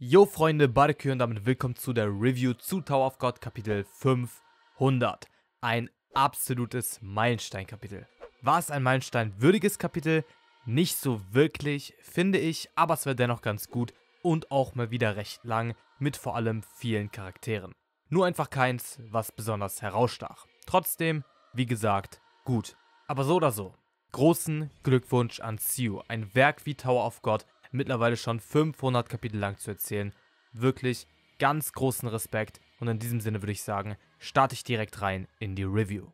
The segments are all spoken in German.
Yo Freunde, Barbecue und damit willkommen zu der Review zu Tower of God Kapitel 500. Ein absolutes Meilenstein-Kapitel. War es ein meilensteinwürdiges Kapitel? Nicht so wirklich, finde ich, aber es war dennoch ganz gut und auch mal wieder recht lang mit vor allem vielen Charakteren. Nur einfach keins, was besonders herausstach. Trotzdem, wie gesagt, gut. Aber so oder so, großen Glückwunsch an Siu, ein Werk wie Tower of God mittlerweile schon 500 Kapitel lang zu erzählen. Wirklich ganz großen Respekt und in diesem Sinne würde ich sagen, starte ich direkt rein in die Review.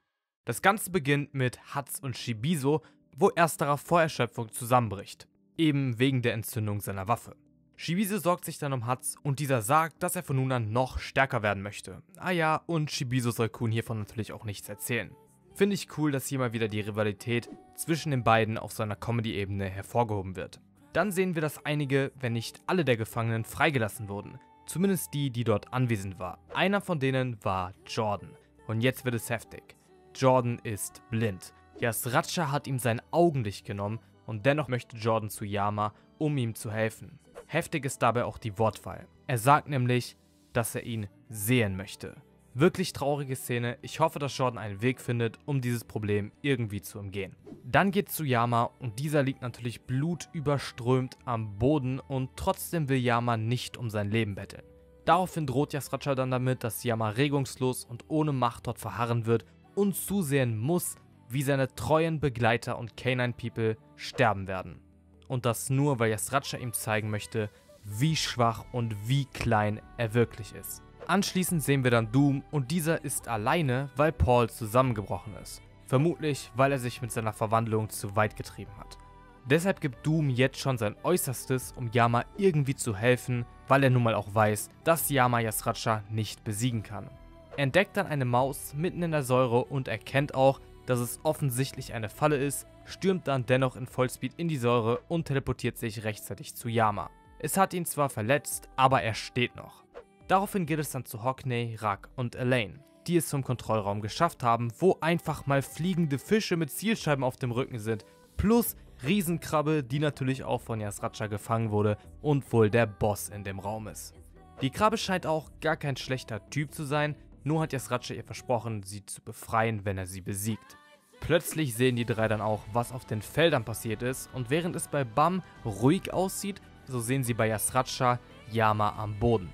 Das Ganze beginnt mit Hats und Shibizo, wo ersterer vor Erschöpfung zusammenbricht, eben wegen der Entzündung seiner Waffe. Shibizo sorgt sich dann um Hats und dieser sagt, dass er von nun an noch stärker werden möchte. Ah ja, und Shibizo soll Kun hiervon natürlich auch nichts erzählen. Finde ich cool, dass hier mal wieder die Rivalität zwischen den beiden auf so einer Comedy-Ebene hervorgehoben wird. Dann sehen wir, dass einige, wenn nicht alle der Gefangenen freigelassen wurden. Zumindest die, die dort anwesend war. Einer von denen war Jordan. Und jetzt wird es heftig. Jordan ist blind. Yasracha hat ihm sein Augenlicht genommen und dennoch möchte Jordan zu Yama, um ihm zu helfen. Heftig ist dabei auch die Wortwahl. Er sagt nämlich, dass er ihn sehen möchte. Wirklich traurige Szene. Ich hoffe, dass Jordan einen Weg findet, um dieses Problem irgendwie zu umgehen. Dann geht zu Yama und dieser liegt natürlich blutüberströmt am Boden und trotzdem will Yama nicht um sein Leben betteln. Daraufhin droht Yasracha dann damit, dass Yama regungslos und ohne Macht dort verharren wird und zusehen muss, wie seine treuen Begleiter und Canine People sterben werden. Und das nur, weil Yasracha ihm zeigen möchte, wie schwach und wie klein er wirklich ist. Anschließend sehen wir dann Doom und dieser ist alleine, weil Paul zusammengebrochen ist. Vermutlich, weil er sich mit seiner Verwandlung zu weit getrieben hat. Deshalb gibt Doom jetzt schon sein Äußerstes, um Yama irgendwie zu helfen, weil er nun mal auch weiß, dass Yama Yasracha nicht besiegen kann. Er entdeckt dann eine Maus mitten in der Säure und erkennt auch, dass es offensichtlich eine Falle ist, stürmt dann dennoch in Vollspeed in die Säure und teleportiert sich rechtzeitig zu Yama. Es hat ihn zwar verletzt, aber er steht noch. Daraufhin geht es dann zu Hockney, Rak und Elaine, die es zum Kontrollraum geschafft haben, wo einfach mal fliegende Fische mit Zielscheiben auf dem Rücken sind, plus Riesenkrabbe, die natürlich auch von Yasracha gefangen wurde und wohl der Boss in dem Raum ist. Die Krabbe scheint auch gar kein schlechter Typ zu sein, nur hat Yasracha ihr versprochen, sie zu befreien, wenn er sie besiegt. Plötzlich sehen die drei dann auch, was auf den Feldern passiert ist und während es bei Bam ruhig aussieht, so sehen sie bei Yasracha Yama am Boden.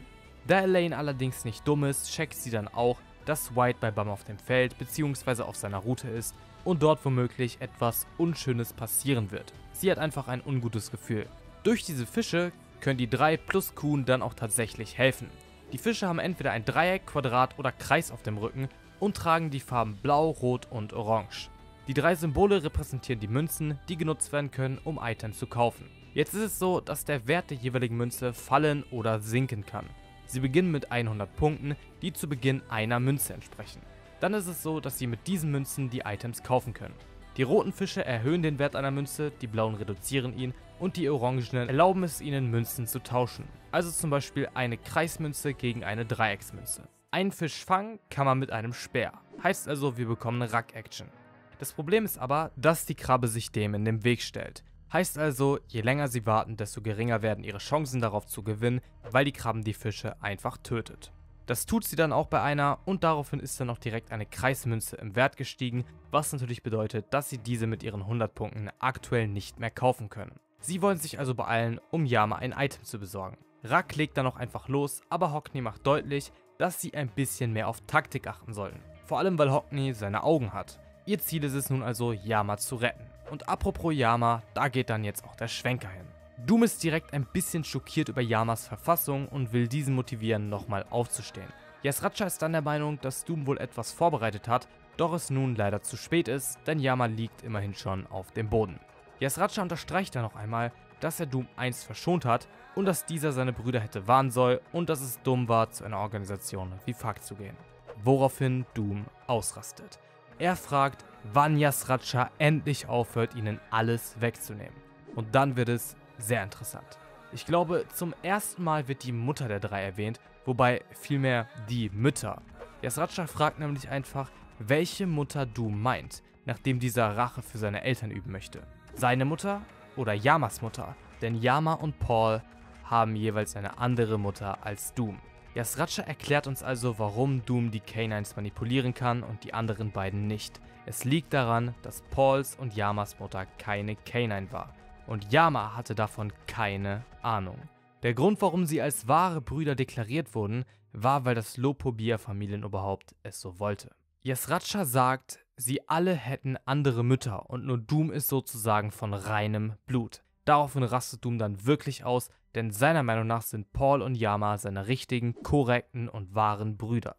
Da Elaine allerdings nicht dumm ist, checkt sie dann auch, dass White bei Bam auf dem Feld bzw. auf seiner Route ist und dort womöglich etwas Unschönes passieren wird. Sie hat einfach ein ungutes Gefühl. Durch diese Fische können die drei plus Kun dann auch tatsächlich helfen. Die Fische haben entweder ein Dreieck, Quadrat oder Kreis auf dem Rücken und tragen die Farben Blau, Rot und Orange. Die drei Symbole repräsentieren die Münzen, die genutzt werden können, um Items zu kaufen. Jetzt ist es so, dass der Wert der jeweiligen Münze fallen oder sinken kann. Sie beginnen mit 100 Punkten, die zu Beginn einer Münze entsprechen. Dann ist es so, dass sie mit diesen Münzen die Items kaufen können. Die roten Fische erhöhen den Wert einer Münze, die blauen reduzieren ihn und die orangenen erlauben es ihnen, Münzen zu tauschen. Also zum Beispiel eine Kreismünze gegen eine Dreiecksmünze. Einen Fisch fangen kann man mit einem Speer. Heißt also, wir bekommen eine Rack-Action. Das Problem ist aber, dass die Krabbe sich dem in den Weg stellt. Heißt also, je länger sie warten, desto geringer werden ihre Chancen darauf zu gewinnen, weil die Krabben die Fische einfach tötet. Das tut sie dann auch bei einer und daraufhin ist dann auch direkt eine Kreismünze im Wert gestiegen, was natürlich bedeutet, dass sie diese mit ihren 100 Punkten aktuell nicht mehr kaufen können. Sie wollen sich also beeilen, um Yama ein Item zu besorgen. Rak legt dann auch einfach los, aber Hockney macht deutlich, dass sie ein bisschen mehr auf Taktik achten sollen. Vor allem, weil Hockney seine Augen hat. Ihr Ziel ist es nun also, Yama zu retten. Und apropos Yama, da geht dann jetzt auch der Schwenker hin. Doom ist direkt ein bisschen schockiert über Yamas Verfassung und will diesen motivieren, nochmal aufzustehen. Yasracha ist dann der Meinung, dass Doom wohl etwas vorbereitet hat, doch es nun leider zu spät ist, denn Yama liegt immerhin schon auf dem Boden. Yasracha unterstreicht dann noch einmal, dass er Doom einst verschont hat und dass dieser seine Brüder hätte warnen soll und dass es dumm war, zu einer Organisation wie FARC zu gehen. Woraufhin Doom ausrastet. Er fragt, wann Yasracha endlich aufhört, ihnen alles wegzunehmen. Und dann wird es sehr interessant. Ich glaube, zum ersten Mal wird die Mutter der drei erwähnt, wobei vielmehr die Mütter. Yasracha fragt nämlich einfach, welche Mutter Doom meint, nachdem dieser Rache für seine Eltern üben möchte. Seine Mutter oder Yamas Mutter? Denn Yama und Paul haben jeweils eine andere Mutter als Doom. Yasracha erklärt uns also, warum Doom die K9s manipulieren kann und die anderen beiden nicht. Es liegt daran, dass Pauls und Yamas Mutter keine K9 war. Und Yama hatte davon keine Ahnung. Der Grund, warum sie als wahre Brüder deklariert wurden, war, weil das Lopobia-Familienoberhaupt es so wollte. Yasracha sagt, sie alle hätten andere Mütter und nur Doom ist sozusagen von reinem Blut. Daraufhin rastet Doom dann wirklich aus, denn seiner Meinung nach sind Paul und Yama seine richtigen, korrekten und wahren Brüder.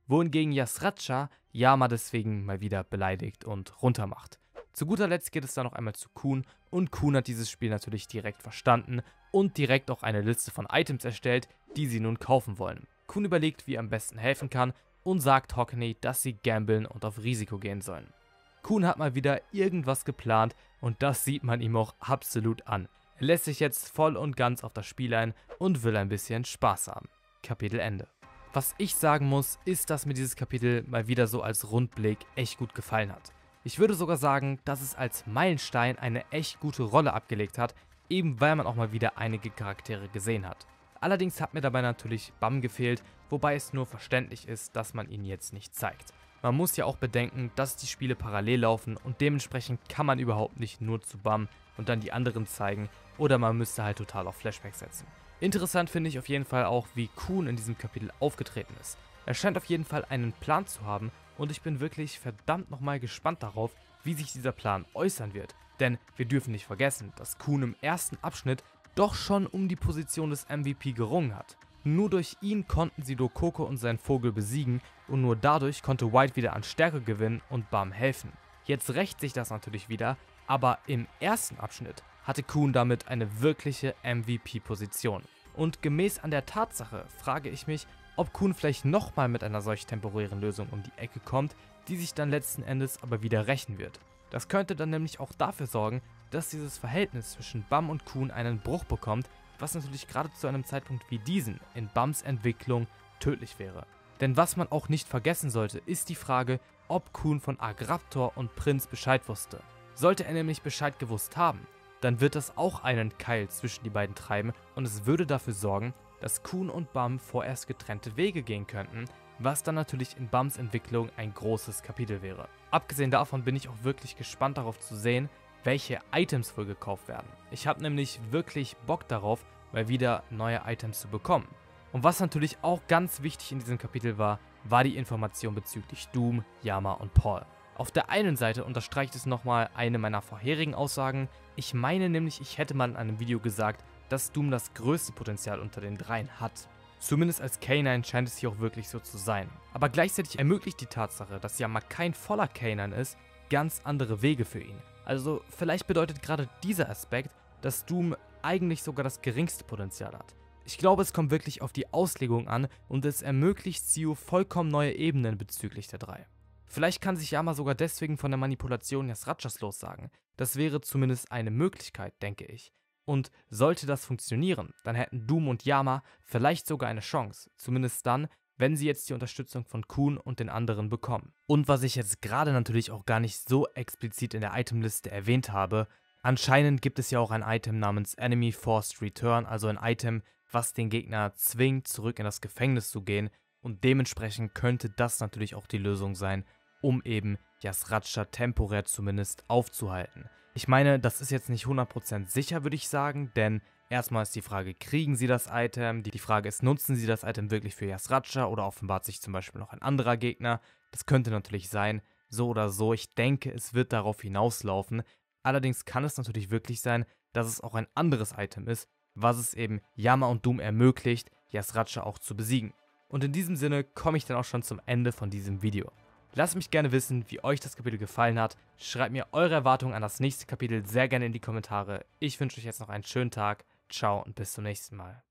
Wohingegen Yasracha Yama deswegen mal wieder beleidigt und runtermacht. Zu guter Letzt geht es dann noch einmal zu Khun und Khun hat dieses Spiel natürlich direkt verstanden und direkt auch eine Liste von Items erstellt, die sie nun kaufen wollen. Khun überlegt, wie er am besten helfen kann und sagt Hockney, dass sie gamblen und auf Risiko gehen sollen. Khun hat mal wieder irgendwas geplant und das sieht man ihm auch absolut an. Er lässt sich jetzt voll und ganz auf das Spiel ein und will ein bisschen Spaß haben. Kapitel Ende. Was ich sagen muss, ist, dass mir dieses Kapitel mal wieder so als Rundblick echt gut gefallen hat. Ich würde sogar sagen, dass es als Meilenstein eine echt gute Rolle abgelegt hat, eben weil man auch mal wieder einige Charaktere gesehen hat. Allerdings hat mir dabei natürlich Bam gefehlt, wobei es nur verständlich ist, dass man ihn jetzt nicht zeigt. Man muss ja auch bedenken, dass die Spiele parallel laufen und dementsprechend kann man überhaupt nicht nur zu Bam und dann die anderen zeigen oder man müsste halt total auf Flashback setzen. Interessant finde ich auf jeden Fall auch, wie Khun in diesem Kapitel aufgetreten ist. Er scheint auf jeden Fall einen Plan zu haben und ich bin wirklich verdammt nochmal gespannt darauf, wie sich dieser Plan äußern wird. Denn wir dürfen nicht vergessen, dass Khun im ersten Abschnitt doch schon um die Position des MVP gerungen hat. Nur durch ihn konnten sie Dokoko und seinen Vogel besiegen und nur dadurch konnte White wieder an Stärke gewinnen und Bam helfen. Jetzt rächt sich das natürlich wieder, aber im ersten Abschnitt hatte Khun damit eine wirkliche MVP-Position. Und gemäß an der Tatsache frage ich mich, ob Khun vielleicht nochmal mit einer solch temporären Lösung um die Ecke kommt, die sich dann letzten Endes aber wieder rächen wird. Das könnte dann nämlich auch dafür sorgen, dass dieses Verhältnis zwischen Bam und Khun einen Bruch bekommt, was natürlich gerade zu einem Zeitpunkt wie diesen in Bams Entwicklung tödlich wäre. Denn was man auch nicht vergessen sollte, ist die Frage, ob Khun von Agraptor und Prinz Bescheid wusste. Sollte er nämlich Bescheid gewusst haben, dann wird das auch einen Keil zwischen die beiden treiben und es würde dafür sorgen, dass Khun und Bam vorerst getrennte Wege gehen könnten, was dann natürlich in Bams Entwicklung ein großes Kapitel wäre. Abgesehen davon bin ich auch wirklich gespannt darauf zu sehen, welche Items wohl gekauft werden. Ich habe nämlich wirklich Bock darauf, mal wieder neue Items zu bekommen. Und was natürlich auch ganz wichtig in diesem Kapitel war, war die Information bezüglich Doom, Yama und Paul. Auf der einen Seite unterstreicht es nochmal eine meiner vorherigen Aussagen. Ich meine nämlich, ich hätte mal in einem Video gesagt, dass Doom das größte Potenzial unter den dreien hat. Zumindest als K9 scheint es hier auch wirklich so zu sein. Aber gleichzeitig ermöglicht die Tatsache, dass Yama kein voller K9 ist, ganz andere Wege für ihn. Also vielleicht bedeutet gerade dieser Aspekt, dass Doom eigentlich sogar das geringste Potenzial hat. Ich glaube, es kommt wirklich auf die Auslegung an und es ermöglicht Xiu vollkommen neue Ebenen bezüglich der drei. Vielleicht kann sich Yama sogar deswegen von der Manipulation Yasrachas lossagen. Das wäre zumindest eine Möglichkeit, denke ich. Und sollte das funktionieren, dann hätten Doom und Yama vielleicht sogar eine Chance. Zumindest dann, wenn sie jetzt die Unterstützung von Khun und den anderen bekommen. Und was ich jetzt gerade natürlich auch gar nicht so explizit in der Itemliste erwähnt habe, anscheinend gibt es ja auch ein Item namens Enemy Forced Return, also ein Item, was den Gegner zwingt, zurück in das Gefängnis zu gehen. Und dementsprechend könnte das natürlich auch die Lösung sein, um eben Yasracha temporär zumindest aufzuhalten. Ich meine, das ist jetzt nicht 100% sicher, würde ich sagen, denn erstmal ist die Frage, kriegen sie das Item? Die Frage ist, nutzen sie das Item wirklich für Yasracha oder offenbart sich zum Beispiel noch ein anderer Gegner? Das könnte natürlich sein, so oder so. Ich denke, es wird darauf hinauslaufen. Allerdings kann es natürlich wirklich sein, dass es auch ein anderes Item ist, was es eben Yama und Doom ermöglicht, Yasracha auch zu besiegen. Und in diesem Sinne komme ich dann auch schon zum Ende von diesem Video. Lasst mich gerne wissen, wie euch das Kapitel gefallen hat. Schreibt mir eure Erwartungen an das nächste Kapitel sehr gerne in die Kommentare. Ich wünsche euch jetzt noch einen schönen Tag. Ciao und bis zum nächsten Mal.